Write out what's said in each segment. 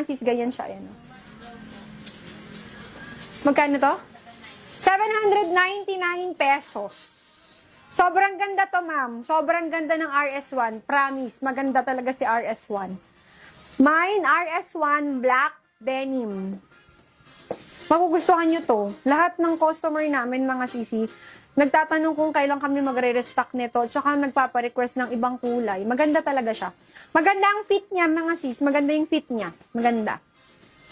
sis, ganyan siya. Ayan. Magkano to? 799 pesos. Sobrang ganda to, ma'am. Sobrang ganda ng RS1. Promise, maganda talaga si RS1. Mine, RS1 Black Denim. Magugustuhan nyo to. Lahat ng customer namin, mga sisi, nagtatanong kung kailan kami magre-restock nito, tsaka nagpapa-request ng ibang kulay. Maganda talaga siya. Maganda ang fit niya, mga sis. Maganda yung fit niya. Maganda.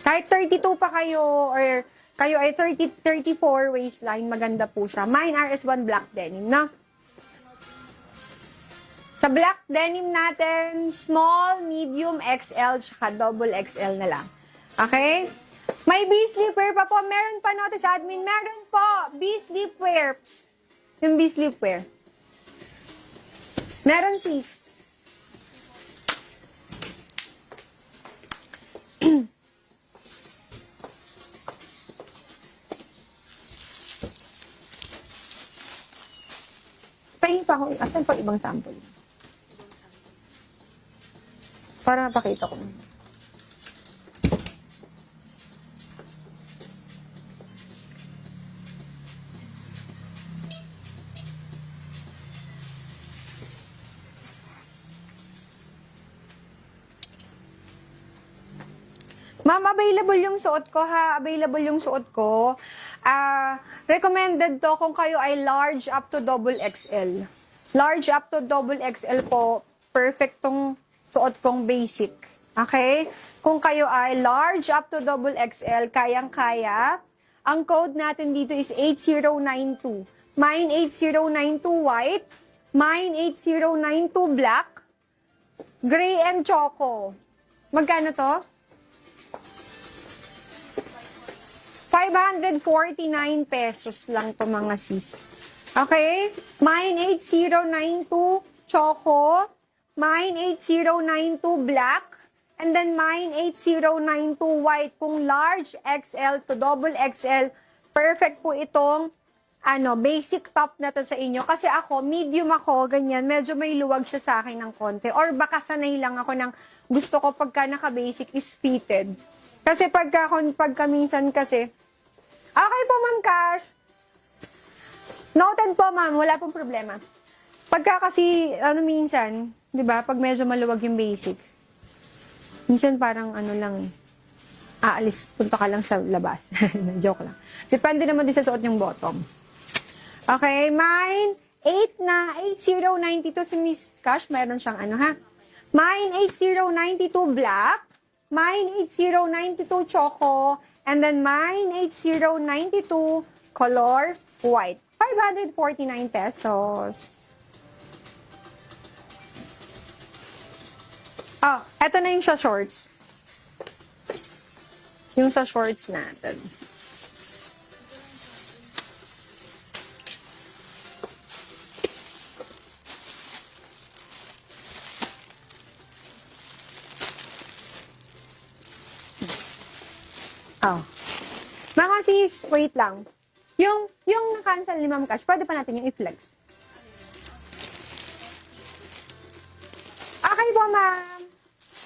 Kahit 32 pa kayo, or kayo ay 34 waistline, maganda po siya. Mine RS1 Black Denim, na? Sa black denim natin, small, medium, XL, tsaka double XL na lang. Okay? May B-sleepwear pa po. Meron pa notice admin. Meron po. B-sleepwear. Psst. Yung B-sleepwear. Meron, sis. Tingin pa ako. Asan pa ibang sample? Para mapakita ko. Ma'am, available yung suot ko ha. Available yung suot ko. Recommended to kung kayo ay large up to double XL. Large up to double XL po. Perfect tong suot kong basic. Okay? Kung kayo ay large up to double XL, kayang-kaya. Ang code natin dito is 8092. Mine 8092 white. Mine 8092 black. Gray and choco. Magkano to? 549 pesos lang to, mga sis. Okay? Mine 8092 choco. Mine 8092 black. And then mine 8092 white. Kung large XL to double XL, perfect po itong basic top na to sa inyo. Kasi ako, medium ako, ganyan. Medyo may luwag siya sa akin ng konti. Or baka sanay lang ako ng gusto ko pagka naka-basic is fitted. Kasi pagka minsan kasi, okay po, Ma'am Cash. Noted po, ma'am. Wala pong problema. Pagka kasi, minsan, di ba, pag medyo maluwag yung basic, minsan parang lang aalis, punta ka lang sa labas. Joke lang. Depende naman din sa suot yung bottom. Okay, mine, 8092 si Miss Cash. Meron siyang Mine, 8092 black. Mine, 8092 choco. And then mine, 8092 color white. 549 pesos. Eto na yung sa shorts. Yung sa shorts natin. Mga sis, wait lang. Yung na-cancel ni Ma'am Cash, pwede pa natin yung i-flex. Okay po, ma'am.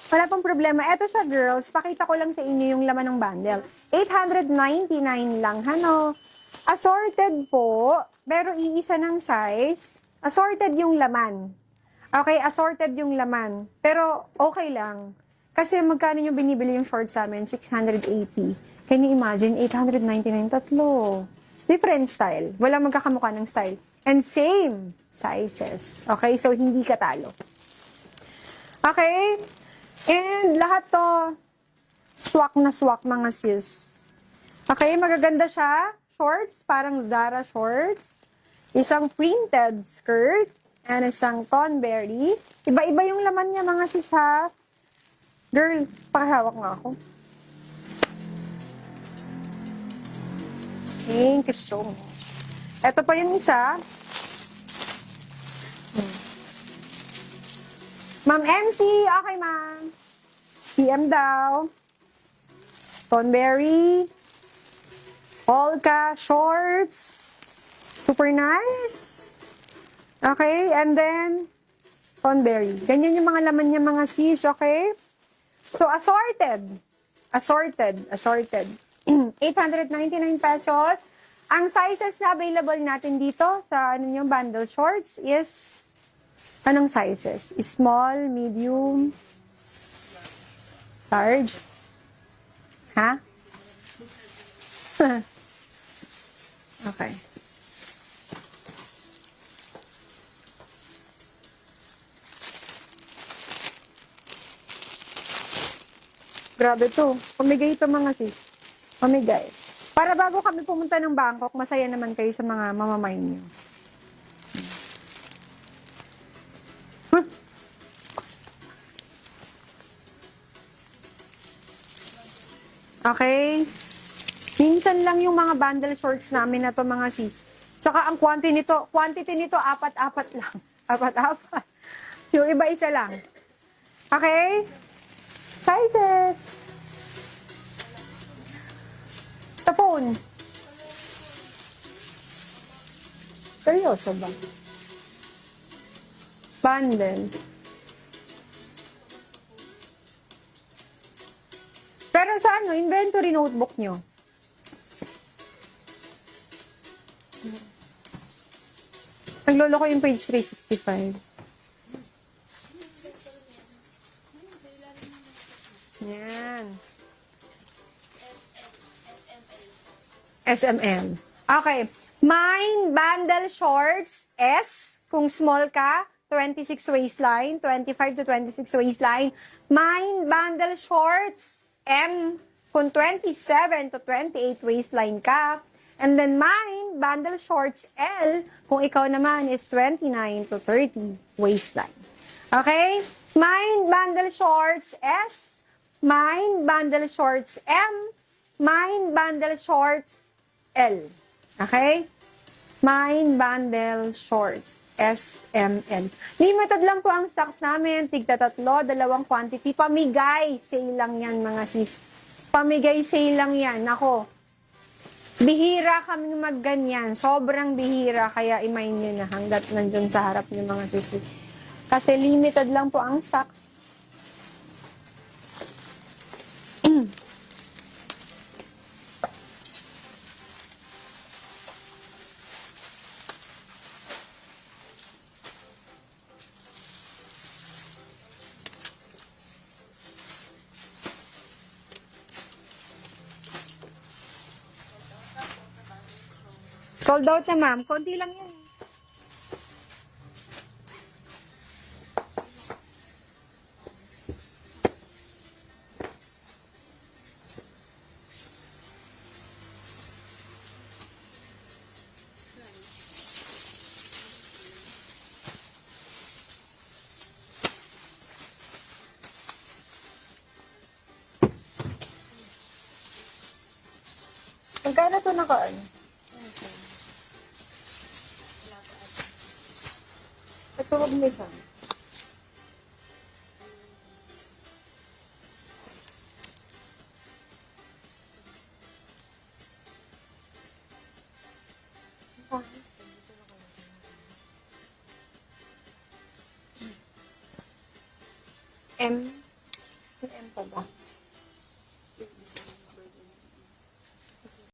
Wala pong problema. Eto sa girls, pakita ko lang sa inyo yung laman ng bundle. 899 lang, Assorted po, pero iisa ng size. Assorted yung laman. Okay, assorted yung laman. Pero okay lang. Kasi magkano yung binibili yung short sa amin? 680. Can you imagine? 899 tatlo. Different style. Wala magkakamukha ng style. And same sizes. Okay? So, hindi katalo. Okay? And lahat to, swak na swak, mga sis. Okay? Magaganda siya. Shorts. Parang Zara shorts. Isang printed skirt. And isang Tonberry. Iba-iba yung laman niya, mga sis, ha? Girl, pakihawak nga ako. Thank you so much. Ito pa yung isa. Ma'am MC, okay ma'am. PM daw. Tonberry. Polka shorts. Super nice. Okay, and then Tonberry. Ganyan yung mga laman niya, mga sis, okay? So, assorted. Assorted. 899 pesos. Ang sizes na available natin dito sa bundle shorts is, anong sizes? Small, medium, large? Ha? Okay. Grabe to. Pamigay ito mga sis. Pamigay. Para bago kami pumunta ng Bangkok, masaya naman kayo sa mga mamamain niyo. Huh? Okay. Minsan lang yung mga bundle shorts namin na to mga sis. Tsaka ang quantity nito, apat-apat lang. Apat-apat. Yung iba isa lang. Okay? Sizes. Sa phone. Seryoso ba? Bundle. Pero sa inventory notebook nyo? Naglolo ko yung page 365. Yan. SML. Okay. Mine bundle shorts S, kung small ka, 26 waistline, 25 to 26 waistline. Mine bundle shorts M, kung 27 to 28 waistline ka. And then mine bundle shorts L, kung ikaw naman is 29 to 30 waistline. Okay? Mine bundle shorts S, mine bundle shorts M, mine bundle shorts L. Okay? Mine bundle shorts S, M, L. Limited lang po ang stocks namin. Tigta 3, 2 quantity. Pamigay. Sale lang yan mga sis. Pamigay sale lang yan. Nako. Bihira kami magganyan. Sobrang bihira. Kaya imain nyo na hanggat nandyan sa harap ng mga sis. Kasi limited lang po ang stocks. Sold out na, ma'am. Konti lang yan. Magkano ito nakaan? Ito wag mo isa. M.